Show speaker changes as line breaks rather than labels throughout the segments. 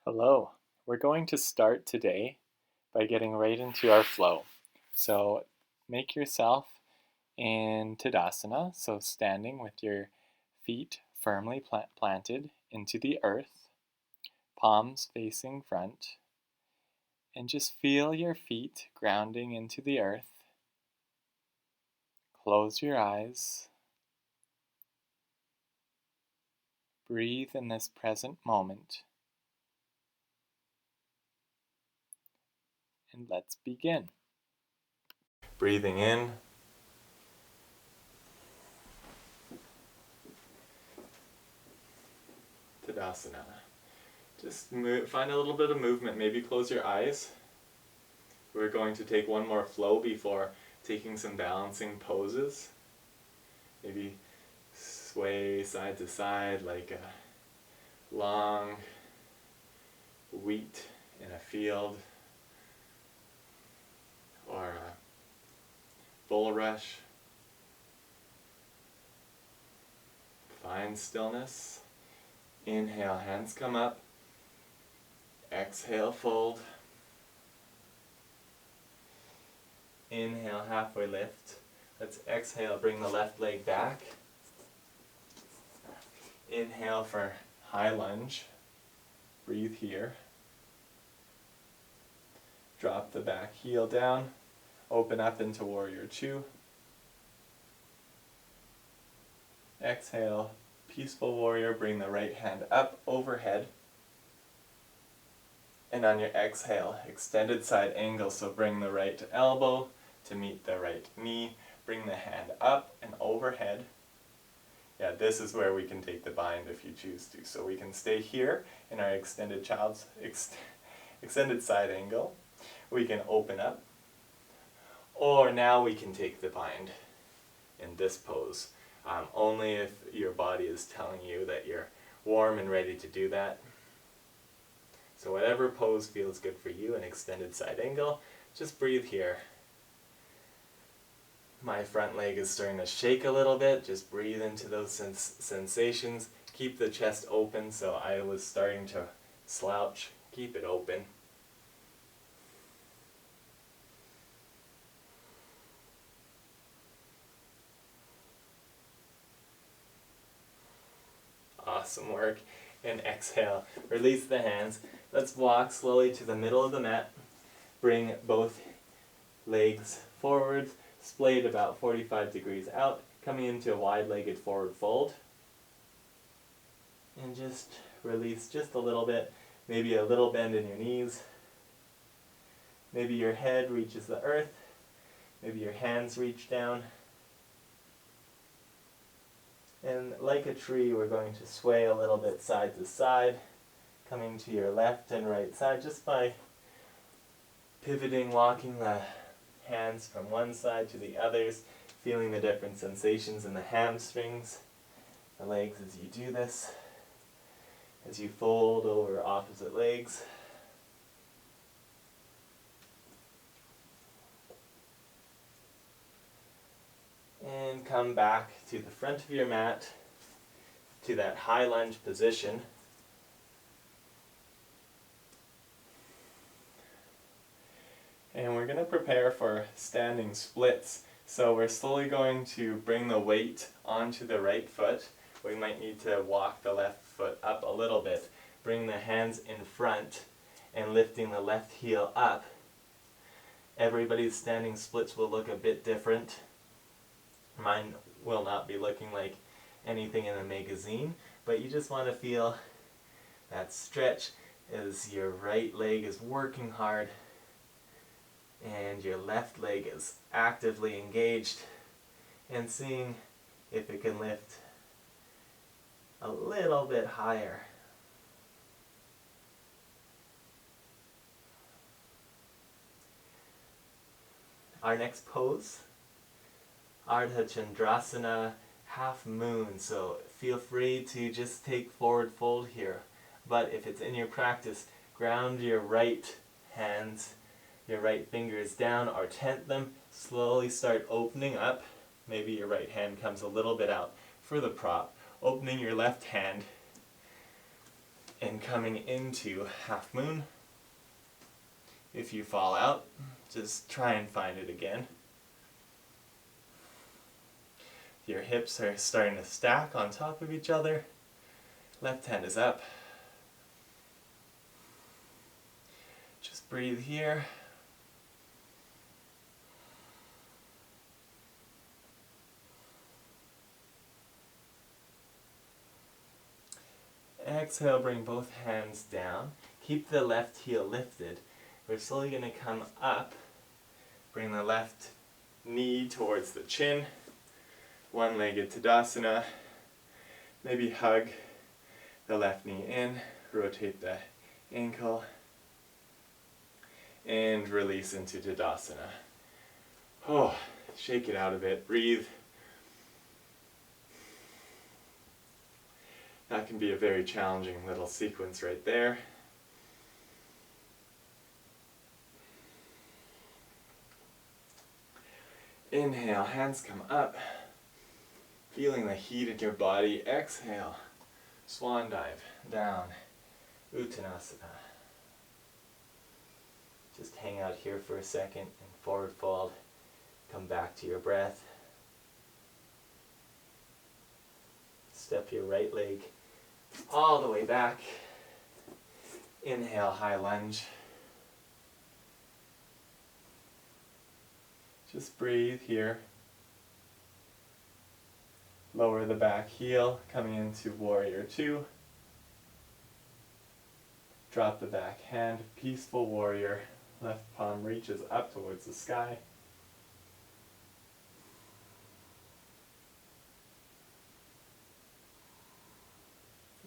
Hello. We're going to start today by getting right into our flow. So make yourself in Tadasana, so standing with your feet firmly planted into the earth, palms facing front, and just feel your feet grounding into the earth. Close your eyes. Breathe in this present moment. And let's begin. Breathing in. Tadasana. Just find a little bit of movement. Maybe close your eyes. We're going to take one more flow before taking some balancing poses. Maybe sway side to side like a long wheat in a field, or a bulrush. Find stillness. Inhale, hands come up. Exhale, fold. Inhale, halfway lift. Let's exhale, bring the left leg back. Inhale for high lunge. Breathe here. Drop the back heel down. Open up into warrior two. Exhale, peaceful warrior. Bring the right hand up overhead. And on your exhale, extended side angle, so bring the right elbow to meet the right knee. Bring the hand up and overhead. Yeah, this is where we can take the bind if you choose to. So we can stay here in our extended side angle. We can open up. Or now we can take the bind in this pose. Only if your body is telling you that you're warm and ready to do that. So whatever pose feels good for you, an extended side angle, just breathe here. My front leg is starting to shake a little bit. Just breathe into those sensations. Keep the chest open, so I was starting to slouch. Keep it open. Awesome work. And exhale. Release the hands. Let's walk slowly to the middle of the mat. Bring both legs forward. Splayed about 45 degrees out, coming into a wide-legged forward fold. And just release just a little bit, maybe a little bend in your knees. Maybe your head reaches the earth, maybe your hands reach down. And like a tree, we're going to sway a little bit side to side, coming to your left and right side just by pivoting, walking the hands from one side to the others, feeling the different sensations in the hamstrings, the legs as you do this, as you fold over opposite legs. And come back to the front of your mat, to that high lunge position. And we're going to prepare for standing splits. So we're slowly going to bring the weight onto the right foot. We might need to walk the left foot up a little bit. Bring the hands in front and lifting the left heel up. Everybody's standing splits will look a bit different. Mine will not be looking like anything in a magazine, but you just want to feel that stretch as your right leg is working hard and your left leg is actively engaged, and seeing if it can lift a little bit higher. Our next pose, Ardha Chandrasana, half moon, so feel free to just take forward fold here. But if it's in your practice, ground your right hands, your right fingers down or tent them. Slowly start opening up. Maybe your right hand comes a little bit out for the prop. Opening your left hand. and coming into half moon. If you fall out, just try and find it again. Your hips are starting to stack on top of each other. Left hand is up. Just breathe here. Exhale, bring both hands down. Keep the left heel lifted. We're slowly going to come up. Bring the left knee towards the chin. One-legged Tadasana. Maybe hug the left knee in. Rotate the ankle. And release into Tadasana. Oh, shake it out a bit. Breathe. That can be a very challenging little sequence right there. Inhale, hands come up. Feeling the heat in your body. Exhale, swan dive, down, Uttanasana. Just hang out here for a second and forward fold. Come back to your breath. Step your right leg all the way back. Inhale, high lunge. Just breathe here. Lower the back heel, coming into warrior two. Drop the back hand, peaceful warrior. Left palm reaches up towards the sky.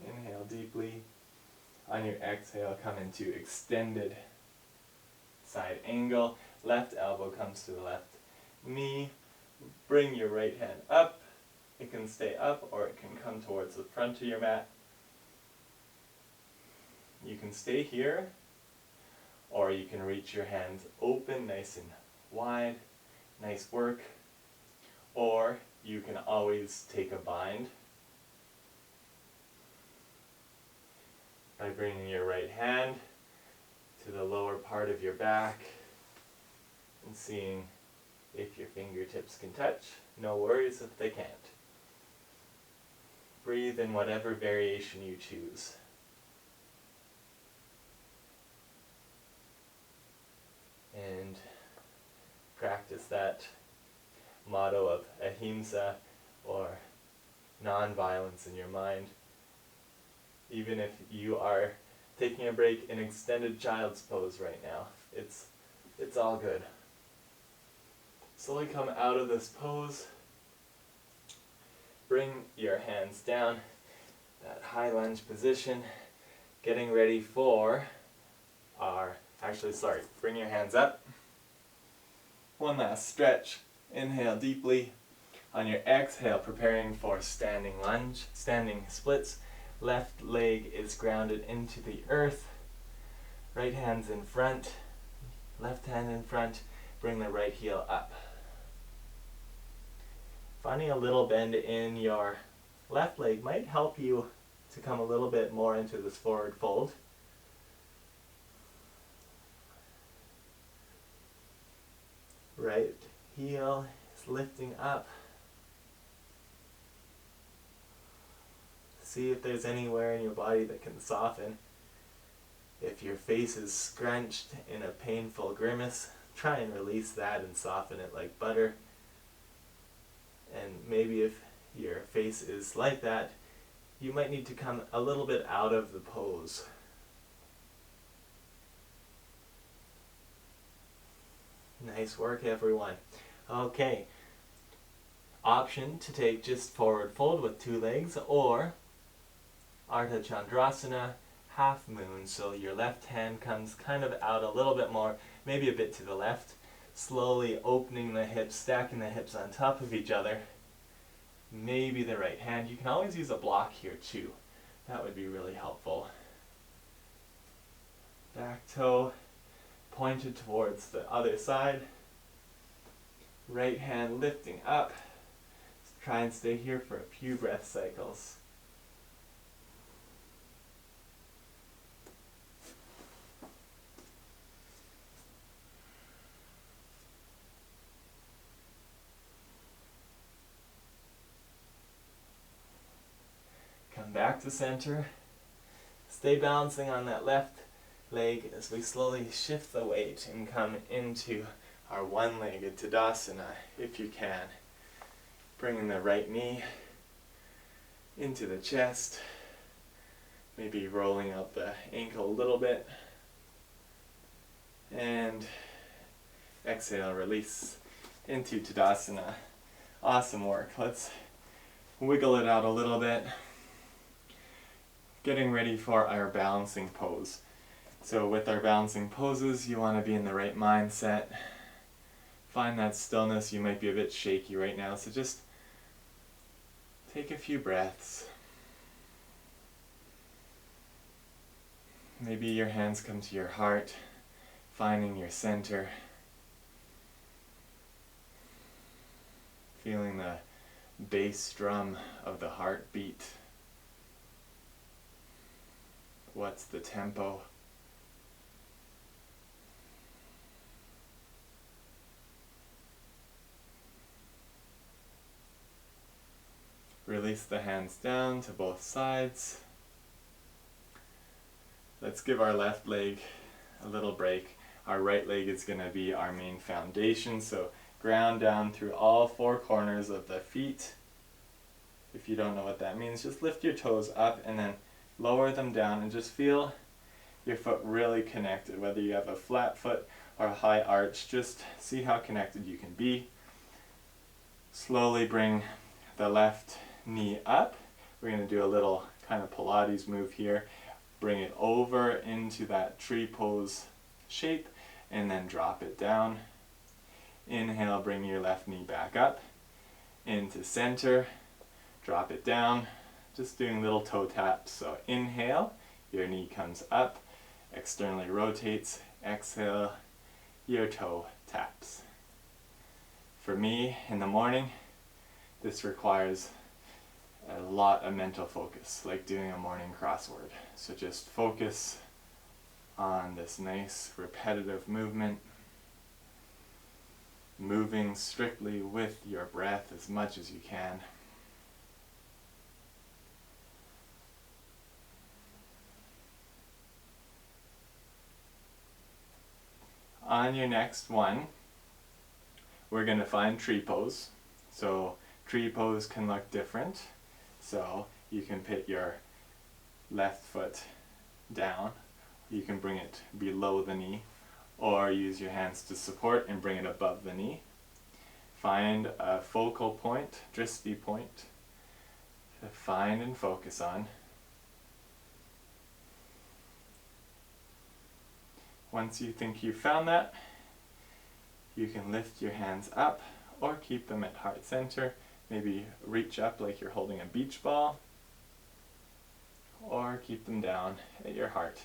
Inhale deeply. On your exhale, come into extended side angle. Left elbow comes to the left knee. Bring your right hand up. It can stay up or it can come towards the front of your mat. You can stay here or you can reach your hands open, nice and wide. Nice work. Or you can always take a bind by bringing your right hand to the lower part of your back and seeing if your fingertips can touch. No worries if they can't. Breathe in whatever variation you choose. And practice that motto of ahimsa or non-violence in your mind. Even if you are taking a break in extended child's pose right now, it's all good. Slowly come out of this pose. Bring your hands down, that high lunge position, getting ready for bring your hands up. One last stretch. Inhale deeply. On your exhale, preparing for standing lunge, standing splits. Left leg is grounded into the earth. Right hand's in front. Left hand in front. Bring the right heel up. Finding a little bend in your left leg might help you to come a little bit more into this forward fold. Right heel is lifting up. See if there's anywhere in your body that can soften. If your face is scrunched in a painful grimace, try and release that and soften it like butter. And maybe if your face is like that, you might need to come a little bit out of the pose. Nice work, everyone. Okay. Option to take just forward fold with two legs, or Ardha Chandrasana, half moon. So your left hand comes kind of out a little bit more, maybe a bit to the left. Slowly opening the hips, stacking the hips on top of each other. Maybe the right hand. You can always use a block here too. That would be really helpful. Back toe pointed towards the other side. Right hand lifting up. Try and stay here for a few breath cycles. back to center. Stay balancing on that left leg as we slowly shift the weight and come into our one-legged Tadasana if you can. Bringing the right knee into the chest, maybe rolling out the ankle a little bit, and exhale, release into Tadasana. Awesome work. Let's wiggle it out a little bit. Getting ready for our balancing pose. So with our balancing poses, you want to be in the right mindset. Find that stillness. You might be a bit shaky right now, so just take a few breaths. Maybe your hands come to your heart, finding your center. Feeling the bass drum of the heartbeat. What's the tempo? Release the hands down to both sides. Let's give our left leg a little break. Our right leg is going to be our main foundation, so ground down through all four corners of the feet. If you don't know what that means, just lift your toes up and then lower them down and just feel your foot really connected. Whether you have a flat foot or a high arch, just see how connected you can be. Slowly bring the left knee up. We're going to do a little kind of Pilates move here. Bring it over into that tree pose shape and then drop it down. Inhale, bring your left knee back up into center. Drop it down. Just doing little toe taps. So inhale, your knee comes up, externally rotates. Exhale, your toe taps. For me, in the morning, this requires a lot of mental focus, like doing a morning crossword. So just focus on this nice repetitive movement, moving strictly with your breath as much as you can. On your next one, we're going to find tree pose. So tree pose can look different. So you can put your left foot down, you can bring it below the knee, or use your hands to support and bring it above the knee. Find a focal point, drishti point, to find and focus on. Once you think you've found that, you can lift your hands up or keep them at heart center. Maybe reach up like you're holding a beach ball, or keep them down at your heart.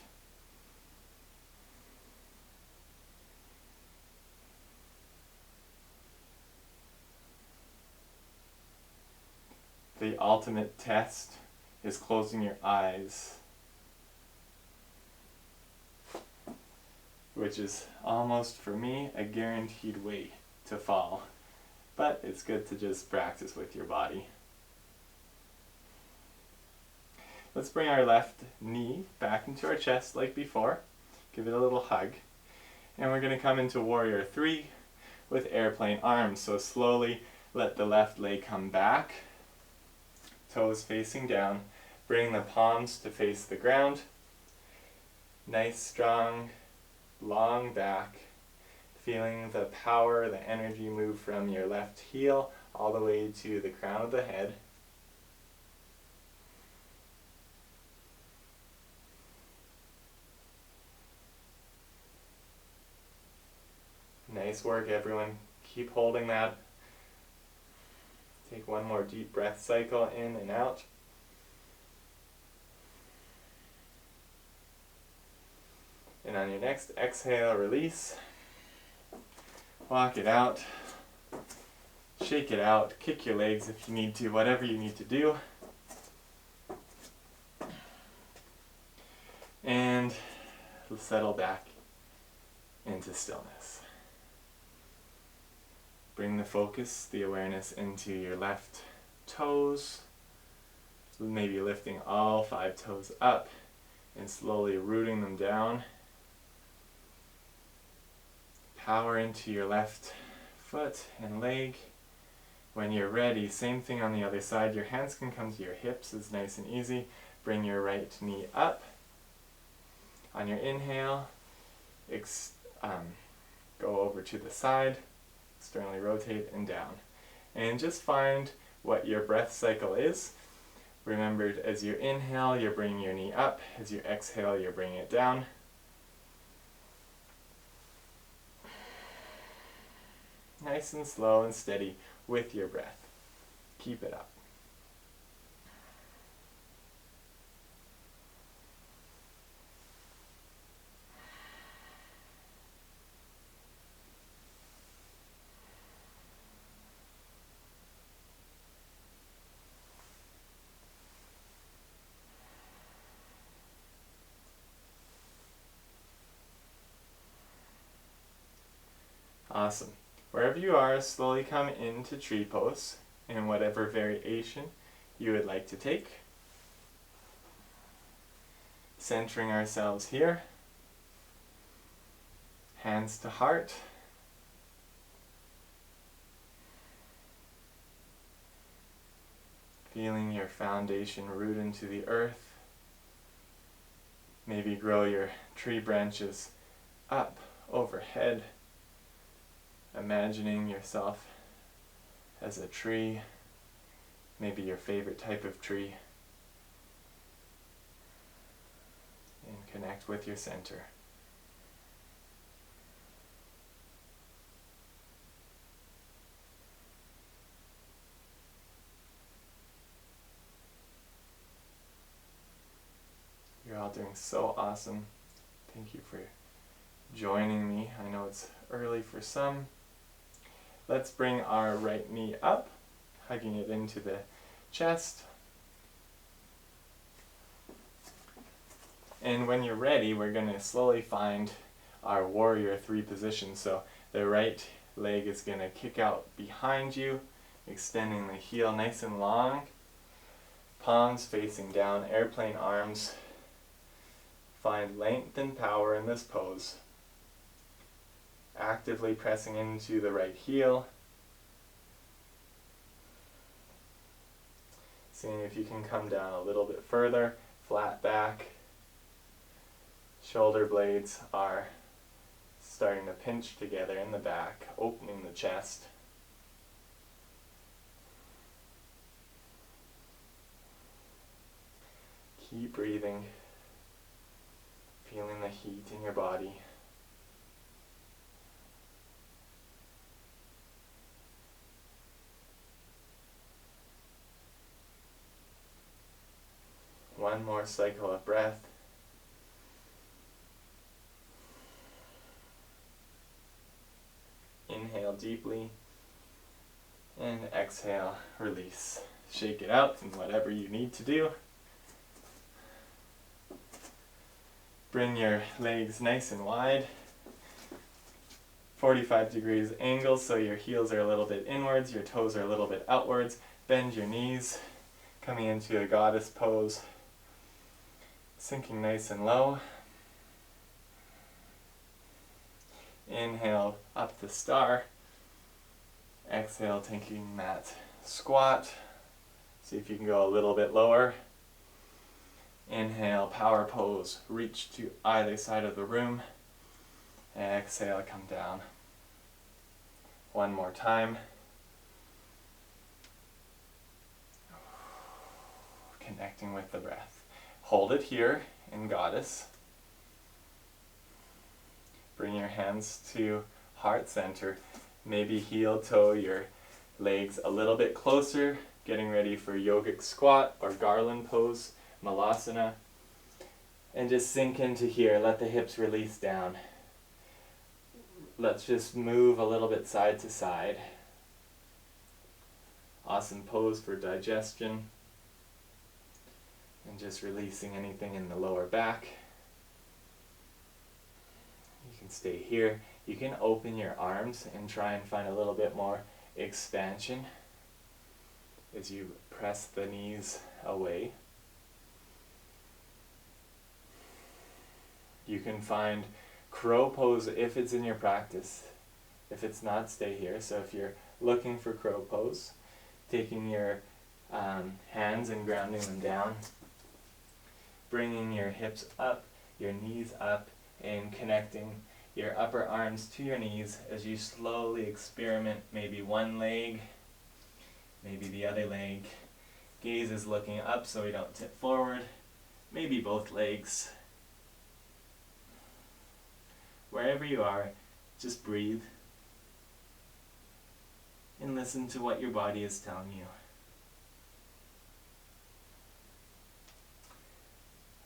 The ultimate test is closing your eyes, which is almost, for me, a guaranteed way to fall. But it's good to just practice with your body. Let's bring our left knee back into our chest like before. Give it a little hug. And we're going to come into Warrior 3 with airplane arms. So slowly let the left leg come back. Toes facing down. Bring the palms to face the ground. Nice, strong, long back. Feeling the power, the energy move from your left heel all the way to the crown of the head. Nice work, everyone. Keep holding that. Take one more deep breath cycle in and out. And on your next exhale, release. Walk it out. Shake it out. Kick your legs if you need to, whatever you need to do. And settle back into stillness. Bring the focus, the awareness into your left toes, Maybe lifting all 5 toes up and slowly rooting them down. Power into your left foot and leg. When you're ready, same thing on the other side. Your hands can come to your hips, it's nice and easy. Bring your right knee up. On your inhale, go over to the side, externally rotate and down. And just find what your breath cycle is. Remember, as you inhale, you're bringing your knee up. As you exhale, you're bringing it down. Nice and slow and steady with your breath. Keep it up. Awesome. Wherever you are, slowly come into tree pose in whatever variation you would like to take. Centering ourselves here. Hands to heart. Feeling your foundation root into the earth. Maybe grow your tree branches up overhead. Imagining yourself as a tree, maybe your favorite type of tree, and connect with your center. You're all doing so awesome. Thank you for joining me. I know it's early for some. Let's bring our right knee up, hugging it into the chest. And when you're ready, we're going to slowly find our warrior 3 position. So the right leg is going to kick out behind you, extending the heel nice and long. Palms facing down, airplane arms. Find length and power in this pose. Actively pressing into the right heel. Seeing if you can come down a little bit further, flat back. Shoulder blades are starting to pinch together in the back, opening the chest. Keep breathing, feeling the heat in your body. One more cycle of breath. Inhale deeply and exhale, release. Shake it out and whatever you need to do. Bring your legs nice and wide. 45 degrees angle, so your heels are a little bit inwards, your toes are a little bit outwards. Bend your knees, coming into a goddess pose. Sinking nice and low. Inhale up the star. Exhale, taking that squat. See if you can go a little bit lower. Inhale, power pose. Reach to either side of the room. Exhale, come down. One more time. Connecting with the breath. Hold it here in goddess. Bring your hands to heart center. Maybe heel toe your legs a little bit closer. Getting ready for yogic squat or garland pose, malasana. And just sink into here. Let the hips release down. Let's just move a little bit side to side. Awesome pose for digestion. And just releasing anything in the lower back. You can stay here. You can open your arms and try and find a little bit more expansion. as you press the knees away. You can find crow pose if it's in your practice. If it's not, stay here. So if you're looking for crow pose, taking your hands and grounding them down, bringing your hips up, your knees up, and connecting your upper arms to your knees as you slowly experiment maybe one leg, maybe the other leg. Gaze is looking up so we don't tip forward, maybe both legs. Wherever you are, just breathe and listen to what your body is telling you.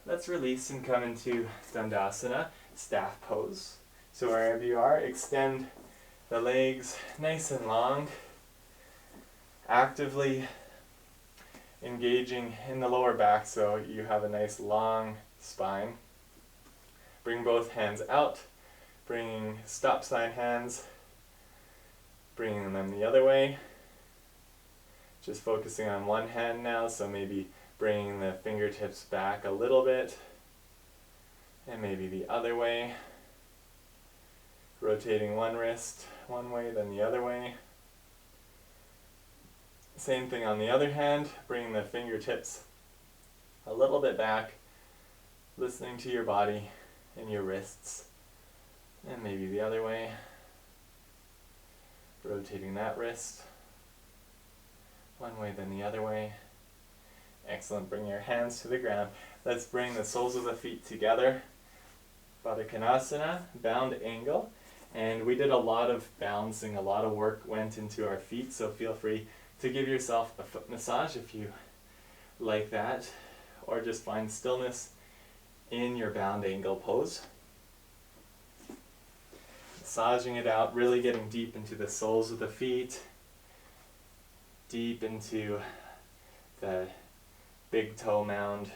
Let's release and come into Dandasana, staff pose. So wherever you are, extend the legs nice and long, actively engaging in the lower back so you have a nice long spine. Bring both hands out, bringing stop sign hands, bringing them the other way. Just focusing on one hand now, so maybe bringing the fingertips back a little bit, and maybe the other way. Rotating one wrist one way, then the other way. Same thing on the other hand, bringing the fingertips a little bit back, listening to your body and your wrists, and maybe the other way. Rotating that wrist one way, then the other way. Excellent. Bring your hands to the ground. Let's bring the soles of the feet together. Baddha Konasana, bound angle. And we did a lot of balancing, a lot of work went into our feet, so feel free to give yourself a foot massage if you like that, or just find stillness in your bound angle pose. Massaging it out, really getting deep into the soles of the feet, deep into the big toe mound.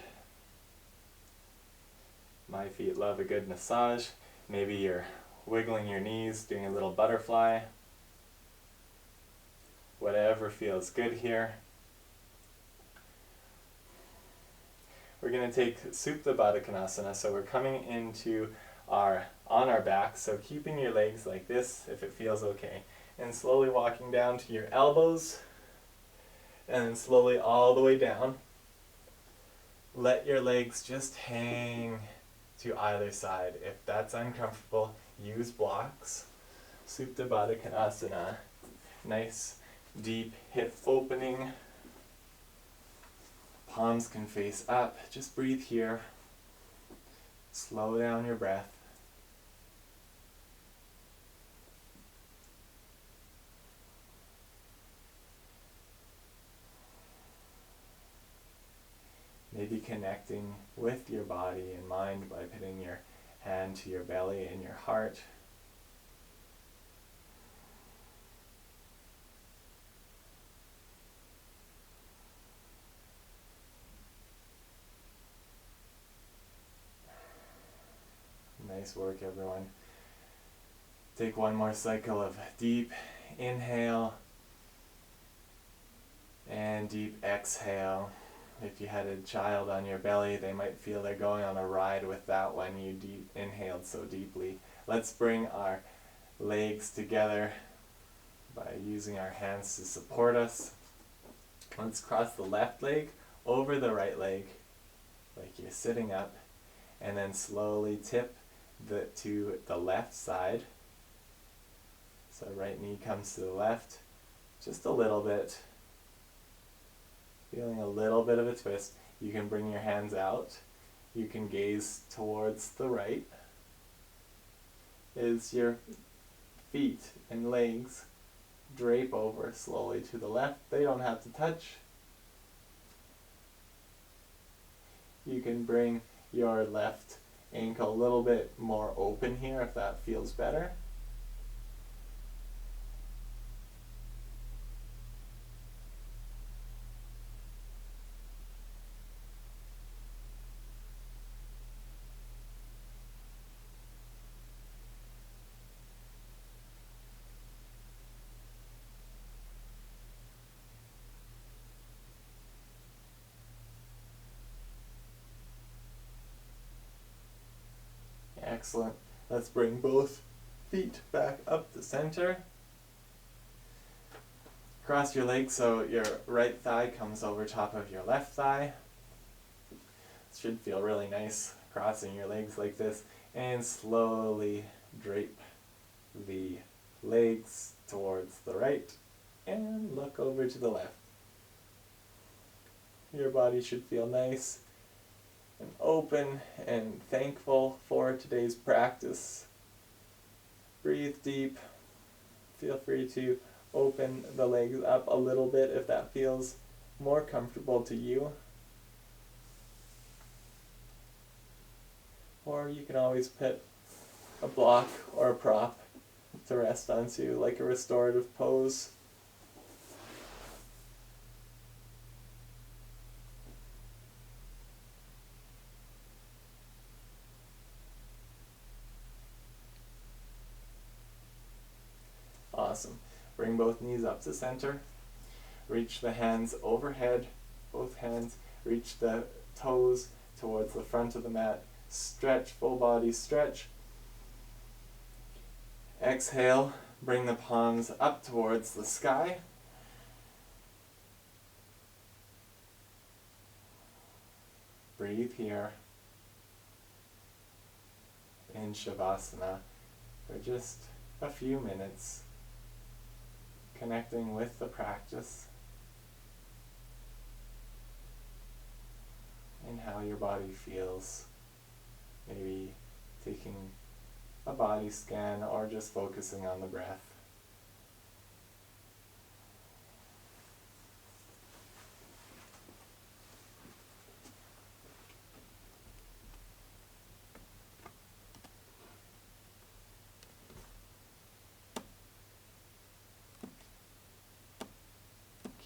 My feet love a good massage. Maybe you're wiggling your knees, doing a little butterfly. Whatever feels good here. We're going to take Supta Baddha Konasana, so we're coming into on our back, so keeping your legs like this if it feels okay, and slowly walking down to your elbows, and then slowly all the way down. Let your legs just hang to either side. If that's uncomfortable, use blocks. Supta Baddha Konasana. Nice deep hip opening. Palms can face up. Just breathe here. Slow down your breath. Maybe connecting with your body and mind by putting your hand to your belly and your heart. Nice work, everyone. Take one more cycle of deep inhale and deep exhale. If you had a child on your belly, they might feel they're going on a ride with that when you inhaled so deeply. Let's bring our legs together by using our hands to support us. Let's cross the left leg over the right leg, like you're sitting up, and then slowly tip to the left side. So right knee comes to the left, just a little bit. Feeling a little bit of a twist. You can bring your hands out. You can gaze towards the right. As your feet and legs drape over slowly to the left. They don't have to touch. You can bring your left ankle a little bit more open here if that feels better. Excellent. Let's bring both feet back up the center. Cross your legs so your right thigh comes over top of your left thigh. It should feel really nice crossing your legs like this. And slowly drape the legs towards the right and look over to the left. Your body should feel nice and open and thankful for today's practice. Breathe deep. Feel free to open the legs up a little bit if that feels more comfortable to you. Or you can always put a block or a prop to rest onto, like a restorative pose. Awesome. Bring both knees up to center. Reach the hands overhead. Both hands. Reach the toes towards the front of the mat. Stretch, full body stretch. Exhale. Bring the palms up towards the sky. Breathe here in Shavasana for just a few minutes, connecting with the practice and how your body feels. Maybe taking a body scan or just focusing on the breath.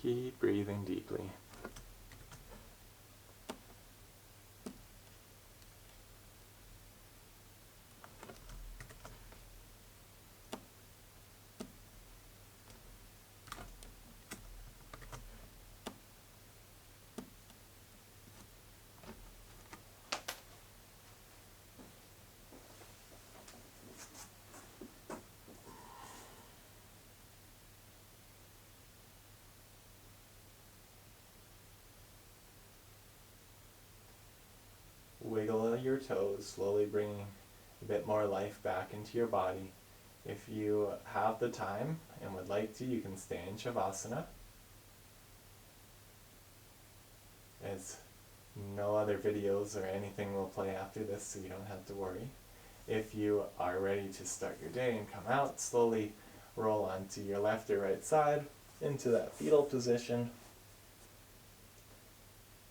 Keep breathing deeply. Wiggle your toes, slowly bringing a bit more life back into your body. If you have the time and would like to, you can stay in Shavasana. As no other videos or anything will play after this, so you don't have to worry. If you are ready to start your day and come out, slowly roll onto your left or right side into that fetal position.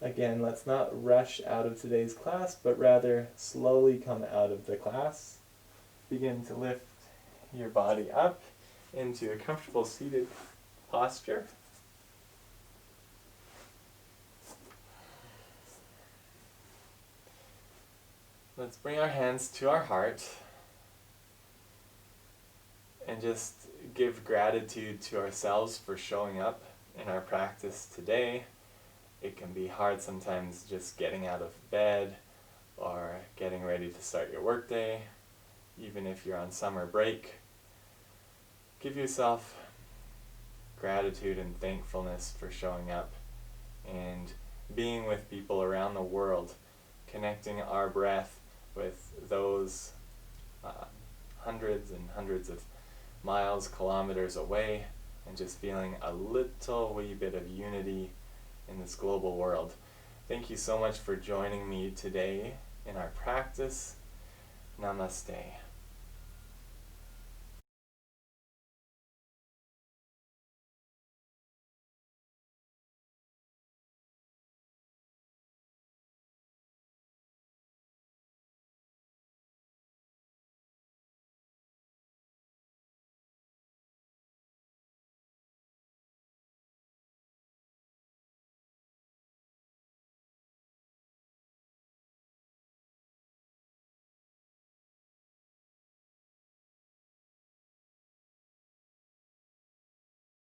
Again, let's not rush out of today's class, but rather slowly come out of the class. Begin to lift your body up into a comfortable seated posture. Let's bring our hands to our heart and just give gratitude to ourselves for showing up in our practice today. It can be hard sometimes just getting out of bed or getting ready to start your workday, even if you're on summer break. Give yourself gratitude and thankfulness for showing up and being with people around the world, connecting our breath with those hundreds and hundreds of miles, kilometers away, and just feeling a little wee bit of unity in this global world. Thank you so much for joining me today in our practice. Namaste.